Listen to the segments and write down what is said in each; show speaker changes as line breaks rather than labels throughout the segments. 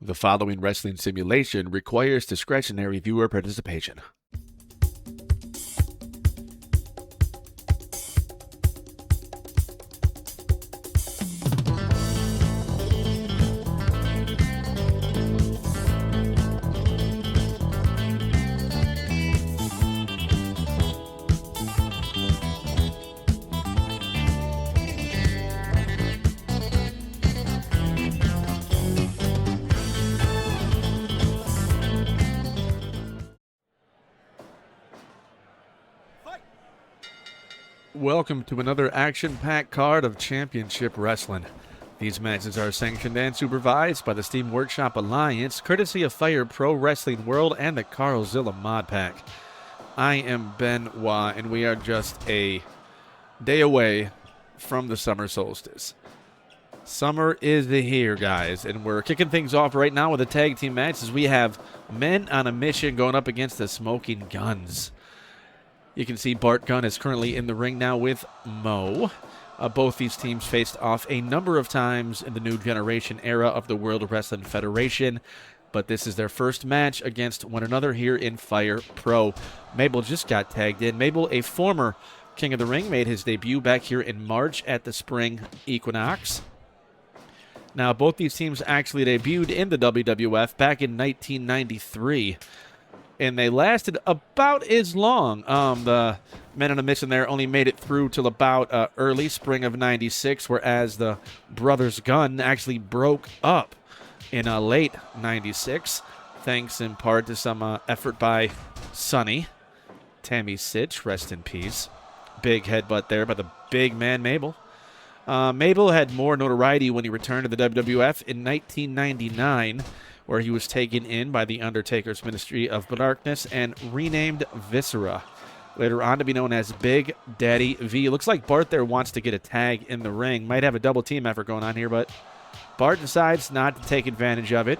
The following wrestling simulation requires discretionary viewer participation. Welcome to another action-packed card of Championship Wrestling. These matches are sanctioned and supervised by the Steam Workshop Alliance, courtesy of Fire Pro Wrestling World and the Carlzilla Mod Pack. I am Benoit, and we are just a day away from the summer solstice. Summer is here, guys, and we're kicking things off right now with a tag team match as we have men on a mission going up against the Smoking Guns. You can see Bart Gunn is currently in the ring now with Mo. Both these teams faced off a number of times in the new generation era of the World Wrestling Federation, but this is their first match against one another here in Fire Pro. Mabel just got tagged in. Mabel, a former King of the Ring, made his debut back here in March at the Spring Equinox. Now, both these teams actually debuted in the WWF back in 1993. And they lasted about as long. The men on a mission there only made it through till about early spring of 96, whereas the Brothers Gunn actually broke up in late 96, thanks in part to some effort by Sonny. Tammy Sitch, rest in peace. Big headbutt there by the big man Mabel. Mabel had more notoriety when he returned to the WWF in 1999, where he was taken in by the Undertaker's Ministry of Darkness and renamed Viscera, later on to be known as Big Daddy V. Looks like Bart there wants to get a tag in the ring. Might have a double team effort going on here, but Bart decides not to take advantage of it.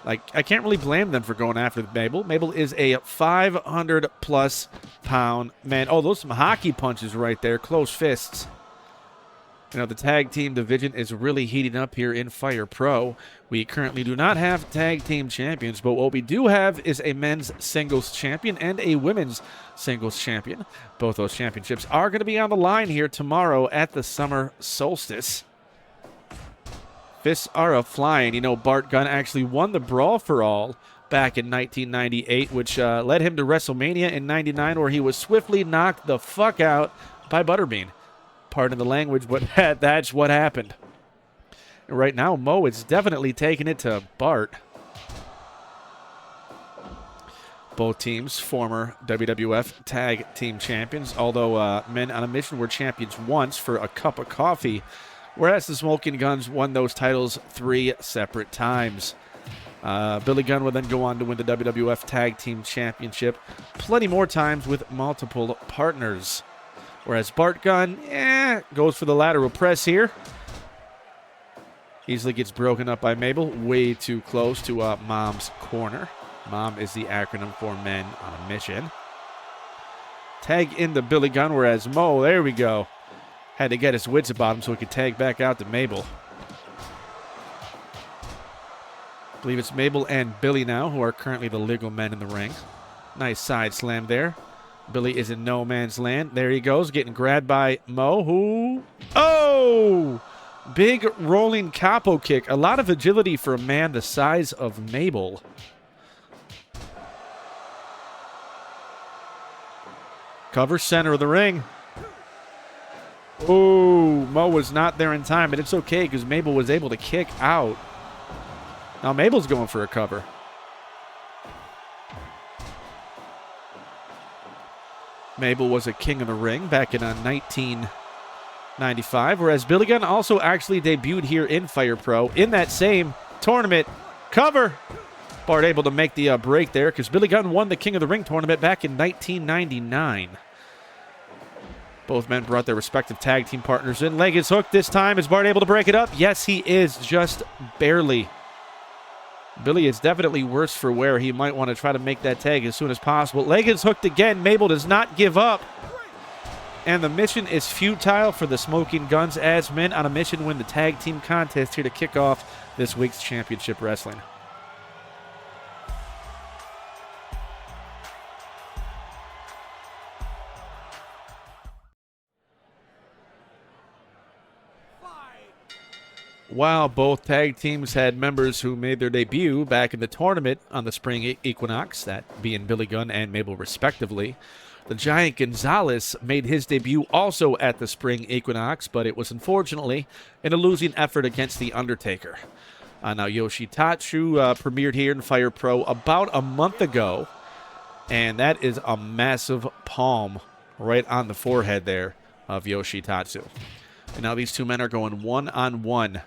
I can't really blame them for going after Mabel. Mabel is a 500-plus pound man. Oh, those some hockey punches right there, close fists. You know, the tag team division is really heating up here in Fire Pro. We currently do not have tag team champions, but what we do have is a men's singles champion and a women's singles champion. Both those championships are going to be on the line here tomorrow at the summer solstice. Fists are a-flying. You know, Bart Gunn actually won the Brawl for All back in 1998, which led him to WrestleMania in 99, where he was swiftly knocked the fuck out by Butterbean. Pardon the language, but that's what happened. And right now, Mo is definitely taking it to Bart. Both teams, former WWF Tag Team Champions, although men on a mission were champions once for a cup of coffee, whereas the Smoking Guns won those titles 3 separate times. Billy Gunn would then go on to win the WWF Tag Team Championship plenty more times with multiple partners. Whereas Bart Gunn, goes for the lateral press here. Easily gets broken up by Mabel. Way too close to Mom's corner. Mom is the acronym for Men on a Mission. Tag in the Billy Gunn, whereas Mo, there we go, had to get his wits about him so he could tag back out to Mabel. I believe it's Mabel and Billy now who are currently the legal men in the ring. Nice side slam there. Billy is in no man's land. There he goes, getting grabbed by Mo, who... Oh! Big rolling capo kick. A lot of agility for a man the size of Mabel. Cover center of the ring. Oh, Mo was not there in time, but it's okay because Mabel was able to kick out. Now Mabel's going for a cover. Mabel was a king of the ring back in 1995, whereas Billy Gunn also actually debuted here in Fire Pro in that same tournament. Cover! Bart able to make the break there because Billy Gunn won the King of the Ring tournament back in 1999. Both men brought their respective tag team partners in. Leg is hooked this time. Is Bart able to break it up? Yes, he is, just barely. Billy is definitely worse for wear. He might want to try to make that tag as soon as possible. Leg is hooked again. Mabel does not give up. And the mission is futile for the Smoking Guns as men on a mission to win the tag team contest here to kick off this week's championship wrestling. While both tag teams had members who made their debut back in the tournament on the spring equinox, that being Billy Gunn and Mabel respectively, the Giant González made his debut also at the spring equinox, but it was unfortunately in a losing effort against the Undertaker. Now Yoshi Tatsu premiered here in Fire Pro about a month ago, and that is a massive palm right on the forehead there of Yoshi Tatsu. And now these two men are going one-on-one.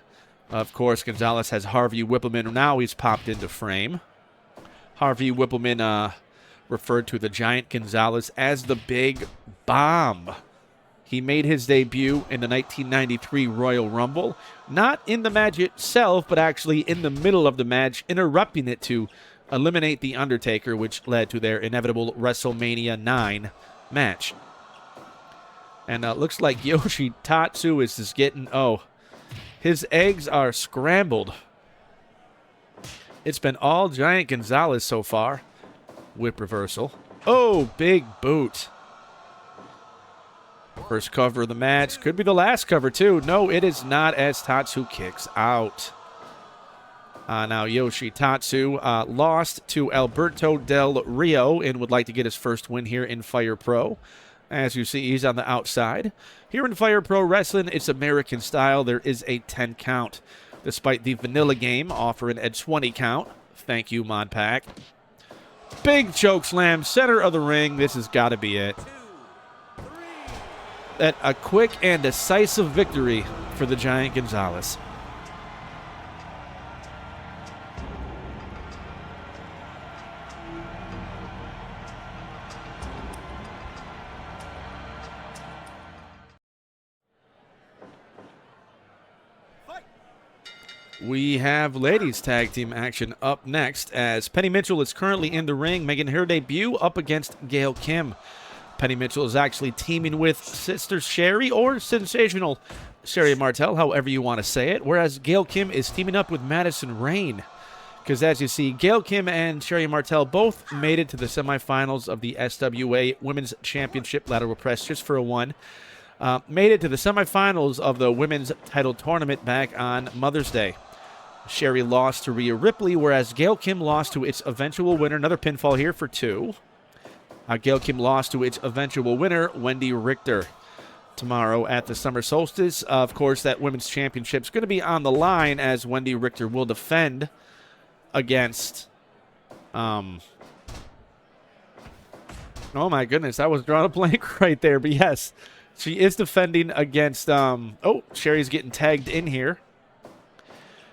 Of course, González has Harvey Whippleman. Now he's popped into frame. Harvey Whippleman referred to the Giant González as the Big Bomb. He made his debut in the 1993 Royal Rumble. Not in the match itself, but actually in the middle of the match, interrupting it to eliminate The Undertaker, which led to their inevitable WrestleMania 9 match. And looks like Yoshi Tatsu is just getting... his eggs are scrambled. It's been all Giant González so far. Whip reversal. Oh, big boot. First cover of the match. Could be the last cover, too. No, it is not, as Tatsu kicks out. Now, Yoshi Tatsu lost to Alberto Del Rio and would like to get his first win here in Fire Pro. As you see, he's on the outside. Here in Fire Pro Wrestling, it's American style. There is a 10 count, despite the vanilla game offering a 20 count. Thank you, Mod Pack. Big choke slam, center of the ring. This has got to be it. That a quick and decisive victory for the Giant González. We have ladies tag team action up next as Penny Mitchell is currently in the ring making her debut up against Gail Kim. Penny Mitchell is actually teaming with Sister Sherri, or Sensational Sherri Martel, however you want to say it, whereas Gail Kim is teaming up with Madison Rayne. Because as you see, Gail Kim and Sherri Martel both made it to the semifinals of the SWA Women's Championship Lateral Press just for a one. Made it to the semifinals of the women's title tournament back on Mother's Day. Sherri lost to Rhea Ripley, whereas Gail Kim lost to its eventual winner. Another pinfall here for two. Gail Kim lost to its eventual winner, Wendi Richter. Tomorrow at the Summer Solstice, of course, that women's championship is going to be on the line as Wendi Richter will defend against... oh my goodness, I was drawing a blank right there, but yes, she is defending against... oh, Sherri's getting tagged in here.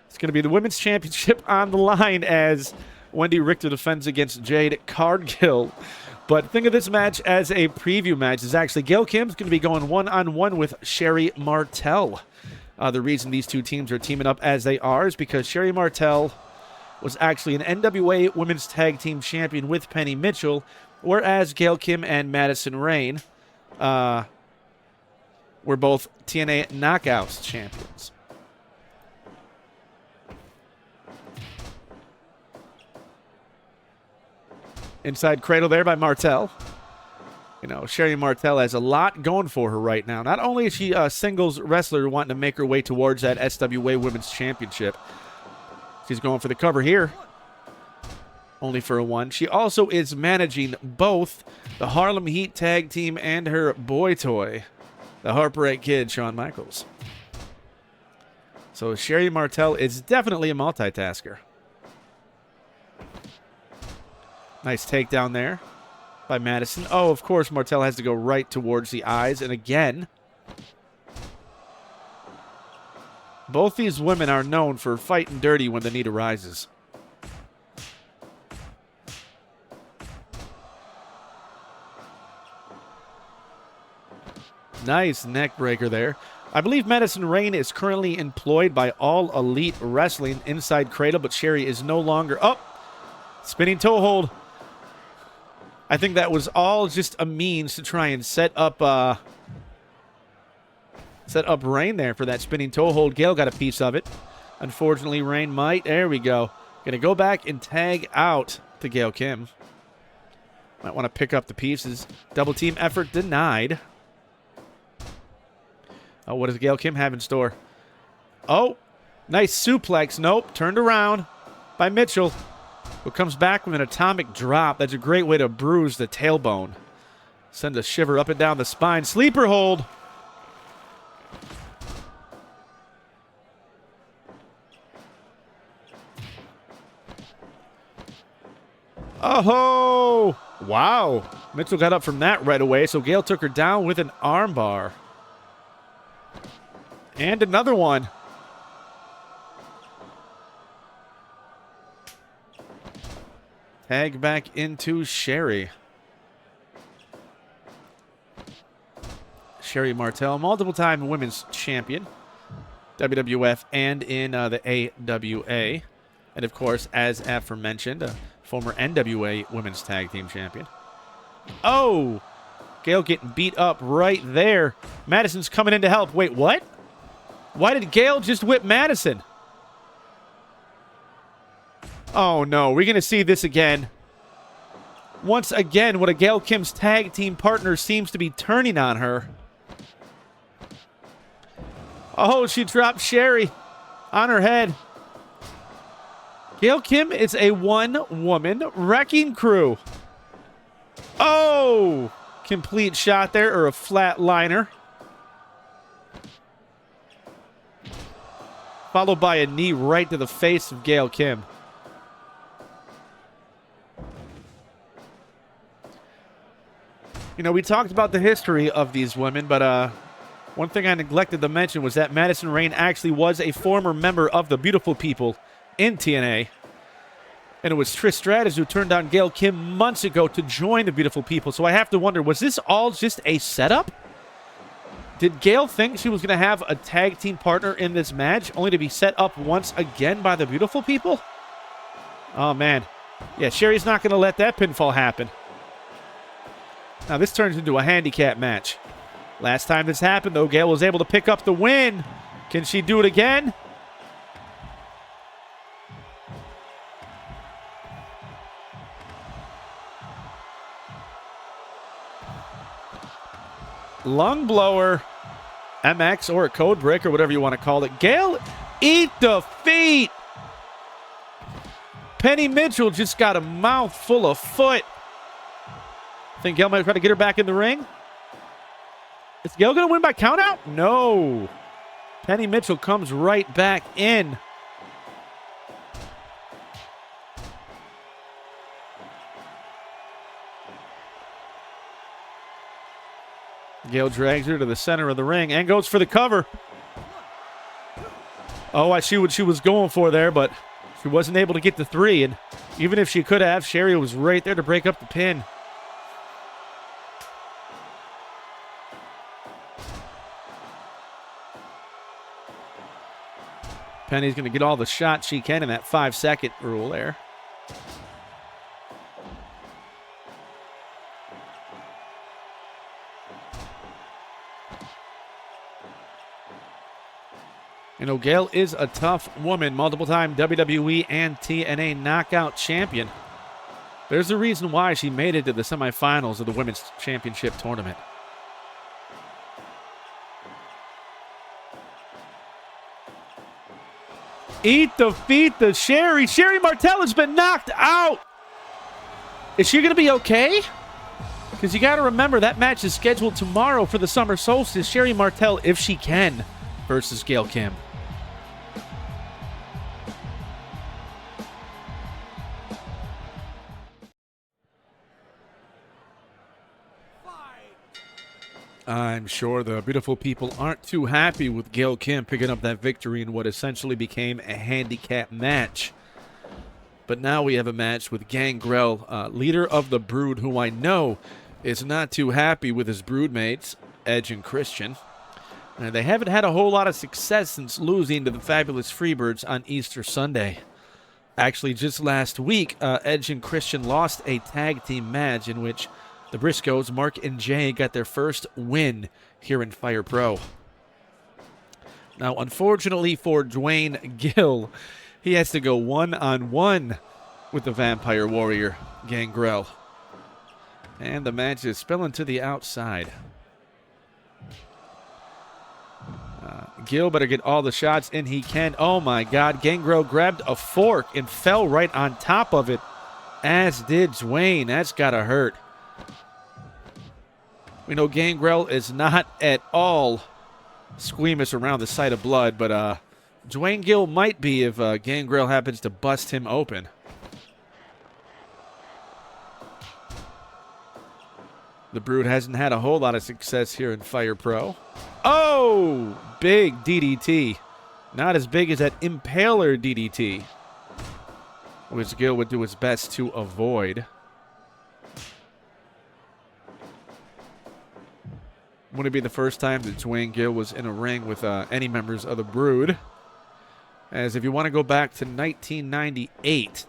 It's going to be the Women's Championship on the line as Wendi Richter defends against Jade Cargill. But think of this match as a preview match. Is actually Gail Kim's going to be going one-on-one with Sherri Martel. The reason these two teams are teaming up as they are is because Sherri Martel was actually an NWA Women's Tag Team Champion with Penny Mitchell, whereas Gail Kim and Madison Rayne were both TNA Knockouts champions. Inside cradle there by Martel. You know, Sherri Martel has a lot going for her right now. Not only is she a singles wrestler wanting to make her way towards that SWA Women's Championship, she's going for the cover here. Only for a one. She also is managing both the Harlem Heat tag team and her boy toy, the Heartbreak Kid, Shawn Michaels. So Sherri Martel is definitely a multitasker. Nice takedown there by Madison. Oh, of course, Martel has to go right towards the eyes. And again, both these women are known for fighting dirty when the need arises. Nice neck breaker there. I believe Madison Rayne is currently employed by All Elite Wrestling inside cradle, but Sherri is no longer up. Spinning toe hold. I think that was all just a means to try and set up Set up Rayne there for that spinning toe hold. Gail got a piece of it. Unfortunately, Rayne might. There we go. Going to go back and tag out to Gail Kim. Might want to pick up the pieces. Double team effort denied. Oh, what does Gail Kim have in store? Oh, nice suplex. Nope, turned around by Mitchell, who comes back with an atomic drop. That's a great way to bruise the tailbone. Send a shiver up and down the spine. Sleeper hold. Oh, wow. Mitchell got up from that right away, so Gail took her down with an armbar. And another one. Tag back into Sherri. Sherri Martel, multiple-time women's champion. WWF and in the AWA. And, of course, as aforementioned, former NWA Women's Tag Team Champion. Oh! Gail getting beat up right there. Madison's coming in to help. Wait, what? Why did Gail just whip Madison? Oh, no. We're going to see this again. Once again, one of Gail Kim's tag team partners seems to be turning on her. Oh, she dropped Sherri on her head. Gail Kim is a one-woman wrecking crew. Oh! Complete shot there, or a flat liner. Followed by a knee right to the face of Gail Kim. You know, we talked about the history of these women, but one thing I neglected to mention was that Madison Rayne actually was a former member of the Beautiful People in TNA. And it was Trish Stratus who turned down Gail Kim months ago to join the Beautiful People. So I have to wonder, was this all just a setup? Did Gail think she was going to have a tag team partner in this match, only to be set up once again by the Beautiful People? Oh, man. Yeah, Sherri's not going to let that pinfall happen. Now, this turns into a handicap match. Last time this happened, though, Gail was able to pick up the win. Can she do it again? Lung blower, MX, or a code breaker, whatever you want to call it. Gail, eat the feet. Penny Mitchell just got a mouthful of foot. Think Gail might try to get her back in the ring? Is Gail going to win by countout? No. Penny Mitchell comes right back in. Gail drags her to the center of the ring and goes for the cover. Oh, I see what she was going for there, but she wasn't able to get the three. And even if she could have, Sherri was right there to break up the pin. Penny's going to get all the shots she can in that 5-second rule there. You know, Gail is a tough woman, multiple-time WWE and TNA knockout champion. There's a reason why she made it to the semifinals of the Women's Championship tournament. Eat the feet, the Sherri. Sherri Martel has been knocked out. Is she going to be okay? Because you got to remember, that match is scheduled tomorrow for the Summer Solstice. Sherri Martel, if she can, versus Gail Kim. I'm sure the Beautiful People aren't too happy with Gail Kim picking up that victory in what essentially became a handicap match. But now we have a match with Gangrel, leader of the Brood, who I know is not too happy with his broodmates, Edge and Christian. They haven't had a whole lot of success since losing to the Fabulous Freebirds on Easter Sunday. Actually, just last week, Edge and Christian lost a tag team match in which the Briscoes, Mark and Jade, got their first win here in Fire Pro. Now, unfortunately for Duane Gill, he has to go one-on-one with the Vampire Warrior, Gangrel. And the match is spilling to the outside. Gill better get all the shots in he can. Oh, my God. Gangrel grabbed a fork and fell right on top of it, as did Duane. That's got to hurt. We know Gangrel is not at all squeamish around the sight of blood, but Duane Gill might be if Gangrel happens to bust him open. The Brood hasn't had a whole lot of success here in Fire Pro. Oh! Big DDT. Not as big as that Impaler DDT, which Gill would do his best to avoid. Wouldn't be the first time that Duane Gill was in a ring with any members of the Brood. As if you want to go back to 1998,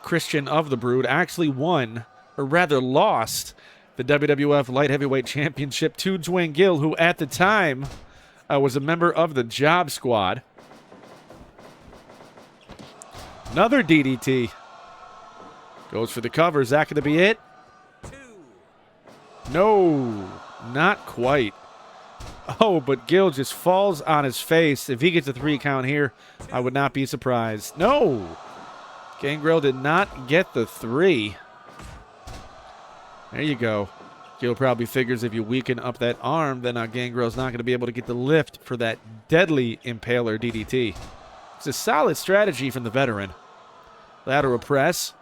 Christian of the Brood actually won, or rather lost, the WWF Light Heavyweight Championship to Duane Gill, who at the time was a member of the Job Squad. Another DDT. Goes for the cover. Is that going to be it? No, not quite. Oh, but Gill just falls on his face. If he gets a 3 count here, I would not be surprised. No! Gangrel did not get the 3. There you go. Gill probably figures if you weaken up that arm, then Gangrel's not going to be able to get the lift for that deadly Impaler DDT. It's a solid strategy from the veteran. Lateral press.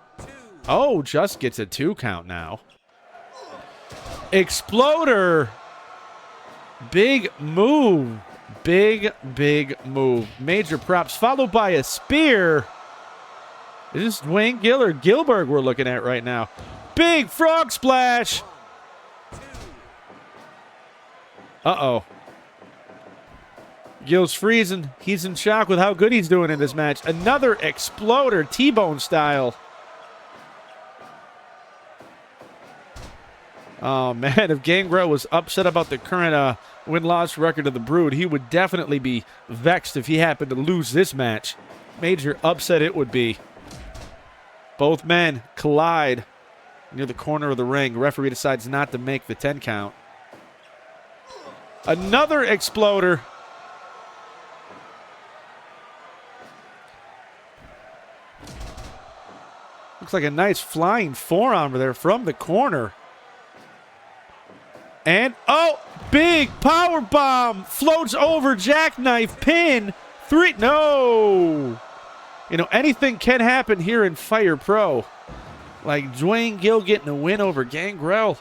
Oh, just gets a 2 count now. Exploder. Big move. Big move. Major props followed by a spear. Is this Duane Gill or Gilbert we're looking at right now? Big frog splash. Uh-oh. Gill's freezing. He's in shock with how good he's doing in this match. Another exploder, T-bone style. Oh, man, if Gangrel was upset about the current win-loss record of the Brood, he would definitely be vexed if he happened to lose this match. Major upset it would be. Both men collide near the corner of the ring. Referee decides not to make the 10 count. Another exploder. Looks like a nice flying forearm there from the corner. And, oh, big power bomb. Floats over, jackknife, pin. 3, no. You know, anything can happen here in Fire Pro. Like Duane Gill getting a win over Gangrel.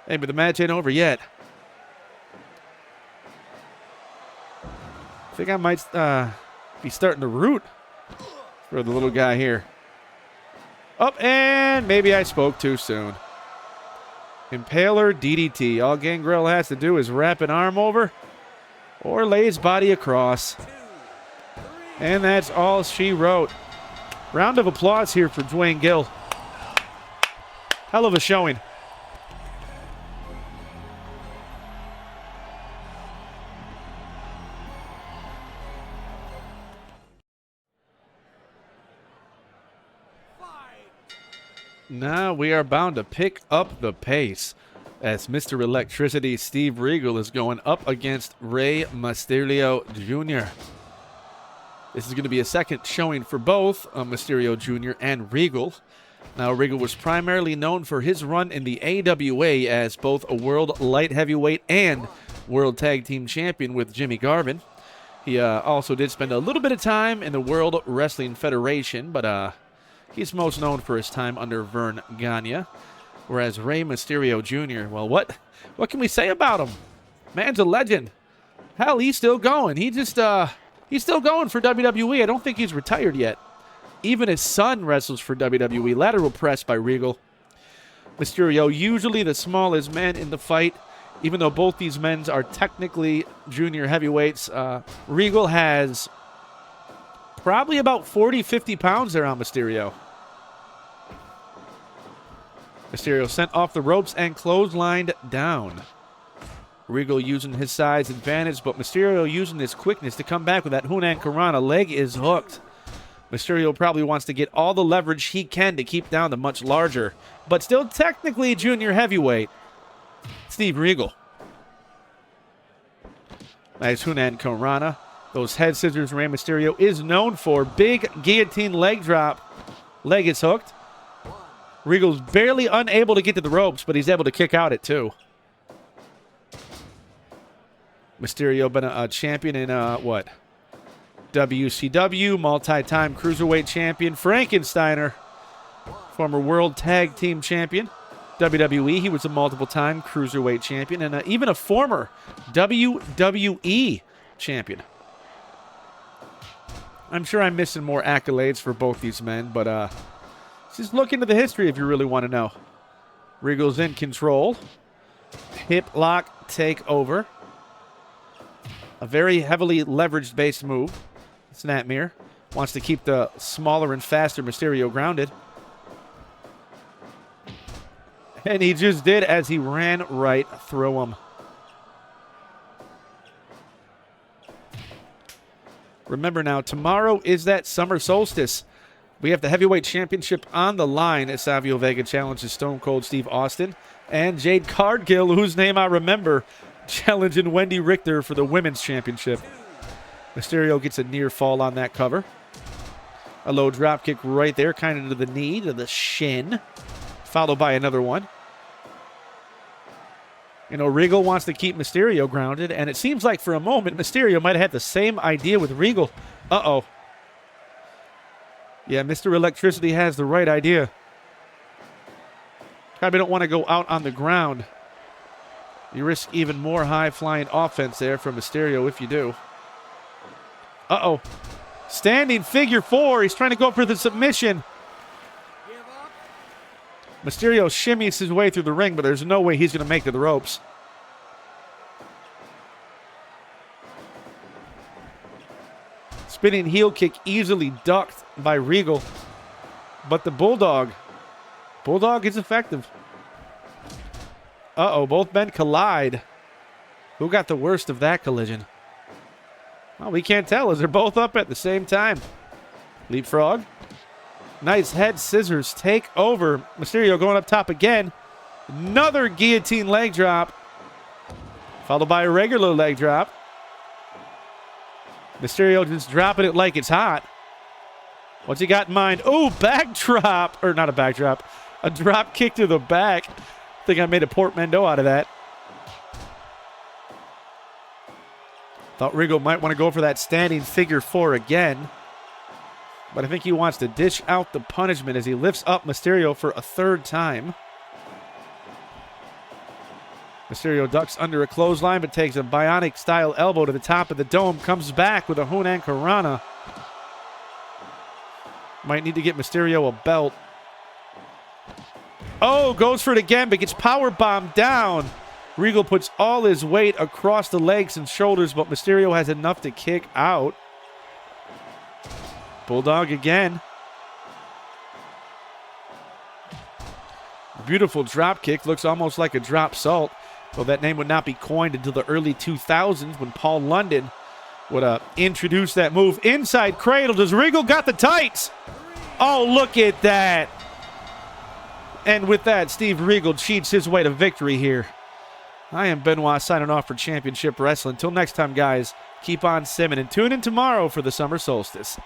Hey, but the match ain't over yet. I think I might be starting to root for the little guy here. Up, and maybe I spoke too soon. Impaler DDT. All Gangrel has to do is wrap an arm over or lay his body across. And that's all she wrote. Round of applause here for Duane Gill. Hell of a showing. Now we are bound to pick up the pace as Mr. Electricity Steve Regal is going up against Rey Mysterio Jr. This is going to be a second showing for both Mysterio Jr. and Regal. Now, Regal was primarily known for his run in the AWA as both a World Light Heavyweight and World Tag Team Champion with Jimmy Garvin. He also did spend a little bit of time in the World Wrestling Federation, but he's most known for his time under Vern Gagne. Whereas Rey Mysterio Jr., well, what can we say about him? Man's a legend. Hell, he's still going. He's still going for WWE. I don't think he's retired yet. Even his son wrestles for WWE. Lateral press by Regal. Mysterio, usually the smallest man in the fight. Even though both these men are technically junior heavyweights, Regal has probably about 40, 50 pounds there on Mysterio. Mysterio sent off the ropes and clotheslined down. Regal using his size advantage, but Mysterio using his quickness to come back with that Hunan Karana. Leg is hooked. Mysterio probably wants to get all the leverage he can to keep down the much larger, but still technically junior heavyweight, Steve Regal. Nice Hunan Karana. Those head scissors Rey Mysterio is known for. Big guillotine leg drop. Leg is hooked. Regal's barely unable to get to the ropes, but he's able to kick out at 2. Mysterio been a champion in, what? WCW, multi-time cruiserweight champion. Frankensteiner, former world tag team champion. WWE, he was a multiple-time cruiserweight champion, and even a former WWE champion. I'm sure I'm missing more accolades for both these men, but just look into the history if you really want to know. Regal's in control. Hip lock takeover. A very heavily leveraged base move. Snapmere wants to keep the smaller and faster Mysterio grounded. And he just did as he ran right through him. Remember now, tomorrow is that summer solstice. We have the heavyweight championship on the line as Savio Vega challenges Stone Cold Steve Austin. And Jade Cargill, whose name I remember, challenging Wendi Richter for the women's championship. Mysterio gets a near fall on that cover. A low drop kick right there, kind of to the knee, to the shin. Followed by another one. You know, Regal wants to keep Mysterio grounded, and it seems like for a moment Mysterio might have had the same idea with Regal. Uh-oh. Yeah, Mr. Electricity has the right idea. Probably don't want to go out on the ground. You risk even more high-flying offense there from Mysterio if you do. Uh-oh. Standing figure 4. He's trying to go for the submission. Mysterio shimmies his way through the ring, but there's no way he's going to make to the ropes. Spinning heel kick easily ducked by Regal. But the Bulldog is effective. Uh-oh, both men collide. Who got the worst of that collision? Well, we can't tell as they're both up at the same time. Leapfrog. Nice head scissors take over. Mysterio going up top again. Another guillotine leg drop. Followed by a regular leg drop. Mysterio just dropping it like it's hot. What's he got in mind? Oh, backdrop. Or not a backdrop. A drop kick to the back. I think I made a portmanteau out of that. Thought Regal might want to go for that standing figure 4 again. But I think he wants to dish out the punishment as he lifts up Mysterio for a 3rd time. Mysterio ducks under a clothesline, but takes a bionic-style elbow to the top of the dome. Comes back with a Hunan Karana. Might need to get Mysterio a belt. Oh, goes for it again, but gets powerbombed down. Regal puts all his weight across the legs and shoulders, but Mysterio has enough to kick out. Bulldog again. Beautiful drop kick. Looks almost like a drop salt. Well, that name would not be coined until the early 2000s when Paul London would introduce that move. Inside cradle. Does Regal got the tights? Oh, look at that. And with that, Steve Regal cheats his way to victory here. I am Benoit signing off for Championship Wrestling. Until next time, guys, keep on simming and tune in tomorrow for the Summer Solstice.